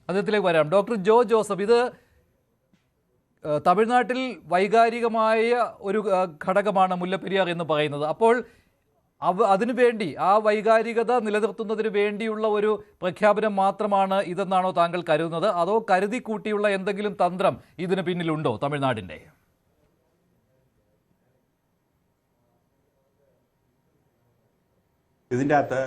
അദ്ദേഹത്തിലേക്ക് വരാം. ഡോക്ടർ ജോ ജോസഫ്, ഇത് തമിഴ്നാട്ടിൽ വൈകാരികമായ ഒരു ഘടകമാണ് മുല്ലപ്പെരിയാർ എന്ന് പറയുന്നത്. അപ്പോൾ അതിനുവേണ്ടി ആ വൈകാരികത നിലനിർത്തുന്നതിന് വേണ്ടിയുള്ള ഒരു പ്രഖ്യാപനം മാത്രമാണ് ഇതെന്നാണോ താങ്കൾ കരുതുന്നത്? അതോ കരുതി കൂട്ടിയുള്ള എന്തെങ്കിലും തന്ത്രം ഇതിന് പിന്നിലുണ്ടോ തമിഴ്നാടിൻ്റെ? ഇതിൻ്റെ അകത്ത്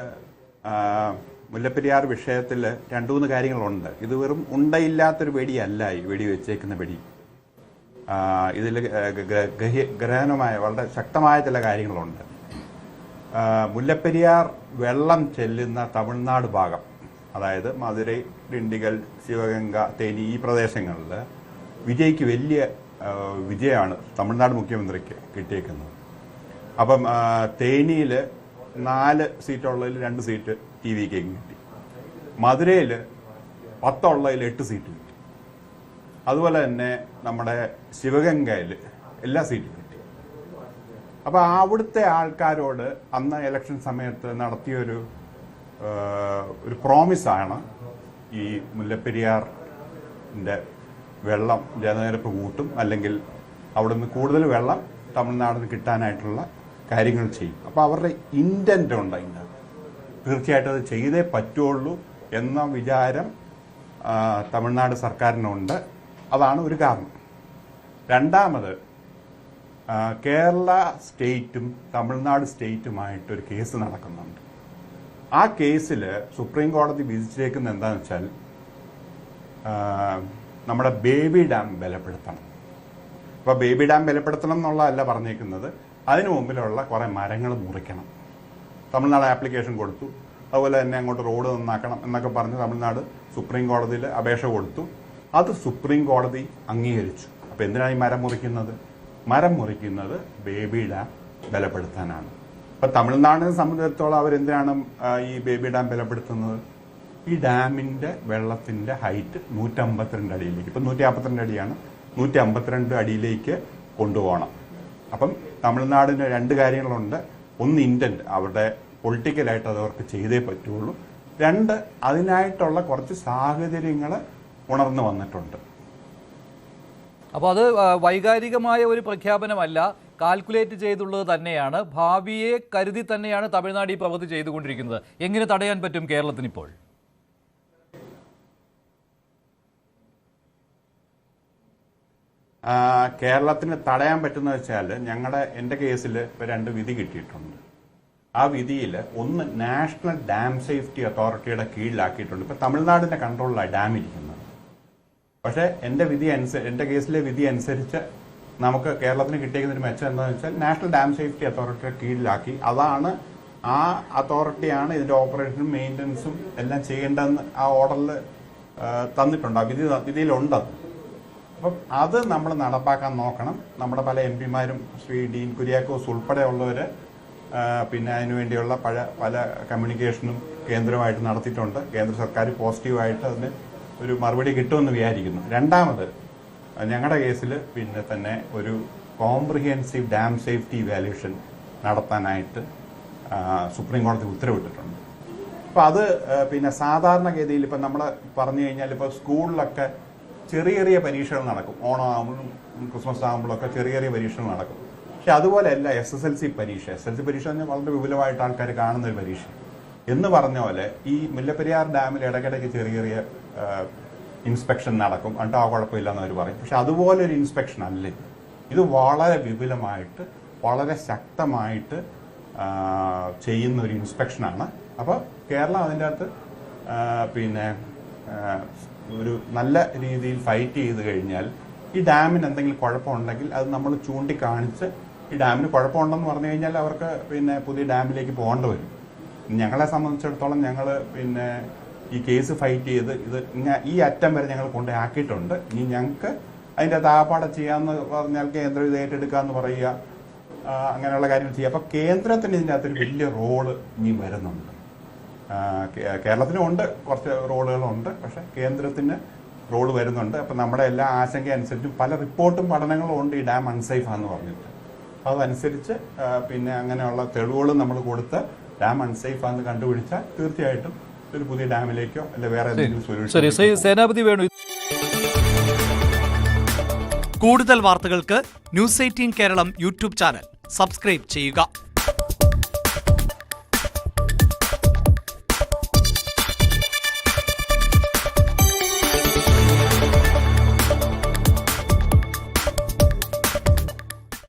മുല്ലപ്പെരിയാർ വിഷയത്തിൽ രണ്ടു മൂന്ന് കാര്യങ്ങളുണ്ട്. ഇത് വെറും ഉണ്ടയില്ലാത്തൊരു വെടിയല്ല ഈ വെടി വെച്ചേക്കുന്ന വെടി. ഇതിൽ ഗ്രഹനമായ വളരെ ശക്തമായ ചില കാര്യങ്ങളുണ്ട്. മുല്ലപ്പെരിയാർ വെള്ളം ചെല്ലുന്ന തമിഴ്നാട് ഭാഗം, അതായത് മധുരൈ, ഡിണ്ടിഗൽ, ശിവഗംഗ, തേനി ഈ പ്രദേശങ്ങളിൽ വിജയ്ക്ക് വലിയ വിജയമാണ് തമിഴ്നാട് മുഖ്യമന്ത്രിക്ക് കിട്ടിയേക്കുന്നത്. അപ്പം തേനിയിൽ 4 സീറ്റുള്ളതിൽ 2 സീറ്റ് TVK കിട്ടി. മധുരയിൽ 10 ഉള്ളതിൽ 8 സീറ്റ് കിട്ടി. അതുപോലെ തന്നെ നമ്മുടെ ശിവഗംഗയിൽ എല്ലാ സീറ്റും കിട്ടി. അപ്പോൾ അവിടുത്തെ ആൾക്കാരോട് അന്ന് ഇലക്ഷൻ സമയത്ത് നടത്തിയൊരു പ്രോമിസാണ് ഈ മുല്ലപ്പെരിയാറിൻ്റെ വെള്ളം ജലനിരപ്പ് കൂട്ടും, അല്ലെങ്കിൽ അവിടെ നിന്ന് കൂടുതൽ വെള്ളം തമിഴ്നാടിന് കിട്ടാനായിട്ടുള്ള കാര്യങ്ങൾ ചെയ്യും. അപ്പോൾ അവരുടെ ഇൻറ്റൻറ്റ് ഉണ്ട് അതിൻ്റെ, തീർച്ചയായിട്ടും അത് ചെയ്തേ പറ്റുള്ളൂ എന്ന വിചാരം തമിഴ്നാട് സർക്കാരിനുണ്ട്. അതാണ് ഒരു കാരണം. രണ്ടാമത്, കേരള സ്റ്റേറ്റും തമിഴ്നാട് സ്റ്റേറ്റുമായിട്ടൊരു കേസ് നടക്കുന്നുണ്ട്. ആ കേസിൽ സുപ്രീം കോടതി വിധിച്ചേക്കുന്നത് എന്താണെന്ന് വെച്ചാൽ നമ്മുടെ ബേബി ഡാം ബലപ്പെടുത്തണം. അപ്പോൾ ബേബി ഡാം ബലപ്പെടുത്തണം എന്നുള്ളതല്ല പറഞ്ഞേക്കുന്നത്, അതിനു മുമ്പിലുള്ള കുറേ മരങ്ങൾ മുറിക്കണം. തമിഴ്നാട് ആപ്ലിക്കേഷൻ കൊടുത്തു. അതുപോലെ തന്നെ അങ്ങോട്ട് റോഡ് നന്നാക്കണം എന്നൊക്കെ പറഞ്ഞ് തമിഴ്നാട് സുപ്രീം കോടതിയിൽ അപേക്ഷ കൊടുത്തു. അത് സുപ്രീം കോടതി അംഗീകരിച്ചു. അപ്പോൾ എന്തിനാണ് ഈ മരം മുറിക്കുന്നത്? മരം മുറിക്കുന്നത് ബേബി ഡാം ബലപ്പെടുത്താനാണ്. അപ്പോൾ തമിഴ്നാടിനെ സംബന്ധിച്ചിടത്തോളം അവരെന്തിനാണ് ഈ ബേബി ഡാം ബലപ്പെടുത്തുന്നത്? ഈ ഡാമിൻ്റെ വെള്ളത്തിൻ്റെ ഹൈറ്റ് 152 അടിയിലേക്ക്, ഇപ്പം 152 അടിയാണ്, 152 അടിയിലേക്ക് കൊണ്ടുപോകണം. അപ്പം തമിഴ്നാടിന് 2 കാര്യങ്ങളുണ്ട്. ഒന്ന്, ഇൻറ്റൻറ്റ്, അവരുടെ പൊളിറ്റിക്കലായിട്ട് അത് അവർക്ക് ചെയ്തേ പറ്റുള്ളൂ. 2, അതിനായിട്ടുള്ള കുറച്ച് സാഹചര്യങ്ങൾ ഉണർന്നു വന്നിട്ടുണ്ട്. അപ്പോൾ അത് വൈകാരികമായ ഒരു പ്രഖ്യാപനമല്ല, കാൽക്കുലേറ്റ് ചെയ്തുള്ളത് തന്നെയാണ്. ഭാവിയെ കരുതി തന്നെയാണ് തമിഴ്നാട് ഈ പ്രവൃത്തി ചെയ്തുകൊണ്ടിരിക്കുന്നത്. എങ്ങനെ തടയാൻ പറ്റും കേരളത്തിന് ഇപ്പോൾ? കേരളത്തിന് തടയാൻ പറ്റുന്ന വെച്ചാൽ എൻ്റെ കേസിൽ ഇപ്പോൾ 2 വിധി കിട്ടിയിട്ടുണ്ട്. ആ വിധിയിൽ ഒന്ന് നാഷണൽ ഡാം സേഫ്റ്റി അതോറിറ്റിയുടെ കീഴിലാക്കിയിട്ടുണ്ട്. ഇപ്പോൾ തമിഴ്നാടിൻ്റെ കൺട്രോളിലാണ് ഡാം ഇരിക്കുന്നത്. പക്ഷേ എൻ്റെ കേസിലെ വിധി അനുസരിച്ച് നമുക്ക് കേരളത്തിന് കിട്ടിയിരിക്കുന്ന ഒരു മെച്ചം എന്താണെന്ന് വെച്ചാൽ നാഷണൽ ഡാം സേഫ്റ്റി അതോറിറ്റിയുടെ കീഴിലാക്കി. അതാണ്, ആ അതോറിറ്റിയാണ് ഇതിൻ്റെ ഓപ്പറേഷനും മെയിൻ്റനൻസും എല്ലാം ചെയ്യേണ്ടതെന്ന് ആ ഓർഡറിൽ തന്നിട്ടുണ്ട്. ആ വിധിയിലുണ്ടത്. അപ്പം അത് നമ്മൾ നടപ്പാക്കാൻ നോക്കണം. നമ്മുടെ പല MP-മാരും ശ്രീ ഡീൻ കുര്യാക്കോസ് ഉൾപ്പെടെയുള്ളവർ പിന്നെ അതിനുവേണ്ടിയുള്ള പല കമ്മ്യൂണിക്കേഷനും കേന്ദ്രമായിട്ട് നടത്തിയിട്ടുണ്ട്. കേന്ദ്ര സർക്കാർ പോസിറ്റീവായിട്ട് അതിന് ഒരു മറുപടി കിട്ടുമെന്ന് വിചാരിക്കുന്നു. രണ്ടാമത്, ഞങ്ങളുടെ കേസിൽ പിന്നെ തന്നെ ഒരു കോംപ്രിഹെൻസീവ് ഡാം സേഫ്റ്റി ഇവാലുവേഷൻ നടത്താനായിട്ട് സുപ്രീം കോടതി ഉത്തരവിട്ടിട്ടുണ്ട്. അപ്പോൾ അത് പിന്നെ സാധാരണഗതിയിൽ ഇപ്പം നമ്മൾ പറഞ്ഞു കഴിഞ്ഞാൽ ഇപ്പോൾ സ്കൂളിലൊക്കെ ചെറിയ ചെറിയ പരീക്ഷകൾ നടക്കും. ഓണം ആകുമ്പോഴും ക്രിസ്മസ് ആകുമ്പോഴൊക്കെ ചെറിയ ചെറിയ പരീക്ഷകൾ നടക്കും. പക്ഷെ അതുപോലെയല്ല SSLC പരീക്ഷ. SSLC പരീക്ഷ പറഞ്ഞാൽ വളരെ വിപുലമായിട്ട് ആൾക്കാർ കാണുന്ന ഒരു പരീക്ഷ. എന്ന് പറഞ്ഞ പോലെ ഈ മുല്ലപ്പെരിയാർ ഡാമിൽ ഇടയ്ക്കിടയ്ക്ക് ചെറിയ ചെറിയ ഇൻസ്പെക്ഷൻ നടക്കും. എന്നിട്ട് ആ കുഴപ്പമില്ലെന്ന് അവർ പറയും. പക്ഷെ അതുപോലെ ഒരു ഇൻസ്പെക്ഷൻ അല്ല ഇത്. വളരെ വിപുലമായിട്ട് വളരെ ശക്തമായിട്ട് ചെയ്യുന്ന ഒരു ഇൻസ്പെക്ഷനാണ്. അപ്പോൾ കേരളം അതിൻ്റെ അകത്ത് പിന്നെ ഒരു നല്ല രീതിയിൽ ഫൈറ്റ് ചെയ്ത് കഴിഞ്ഞാൽ ഈ ഡാമിന് എന്തെങ്കിലും കുഴപ്പമുണ്ടെങ്കിൽ അത് നമ്മൾ ചൂണ്ടിക്കാണിച്ച് ഈ ഡാമിന് കുഴപ്പമുണ്ടെന്ന് പറഞ്ഞു കഴിഞ്ഞാൽ അവർക്ക് പിന്നെ പുതിയ ഡാമിലേക്ക് പോകേണ്ടി വരും. ഞങ്ങളെ സംബന്ധിച്ചിടത്തോളം ഞങ്ങൾ പിന്നെ ഈ കേസ് ഫൈറ്റ് ചെയ്ത് ഈ അറ്റം വരെ ഞങ്ങൾ കൊണ്ടാക്കിയിട്ടുണ്ട്. ഇനി ഞങ്ങൾക്ക് അതിൻ്റെ താപ്പാടെ ചെയ്യാമെന്ന് പറഞ്ഞാൽ കേന്ദ്രം ഇത് ഏറ്റെടുക്കാമെന്ന് പറയുക, അങ്ങനെയുള്ള കാര്യങ്ങൾ ചെയ്യുക. അപ്പോൾ കേന്ദ്രത്തിന് ഇതിൻ്റെ അകത്തൊരു വലിയ റോള് ഇനി വരുന്നുണ്ട്. കേരളത്തിനും ഉണ്ട്, കുറച്ച് റോളുകളുണ്ട്, പക്ഷേ കേന്ദ്രത്തിന് റോള് വരുന്നുണ്ട്. അപ്പം നമ്മുടെ എല്ലാ ആശങ്ക അനുസരിച്ചും പല റിപ്പോർട്ടും പഠനങ്ങളും ഉണ്ട് ഈ ഡാം അൺസേഫാന്ന് പറഞ്ഞിട്ട്. അതനുസരിച്ച് പിന്നെ അങ്ങനെയുള്ള തെളിവുകളും നമ്മൾ കൊടുത്ത് ഡാം അൺസേഫാന്ന് കണ്ടുപിടിച്ചാൽ തീർച്ചയായിട്ടും ഒരു പുതിയ ഡാമിലേക്കോ അല്ലെ വേറെ എന്തെങ്കിലും ശരി, ശ്രീ സൊല്യൂഷൻ. സേനാപതി വേണു. കൂടുതൽ വാർത്തകൾക്ക് news 18 Keralam YouTube channel subscribe ചെയ്യുക.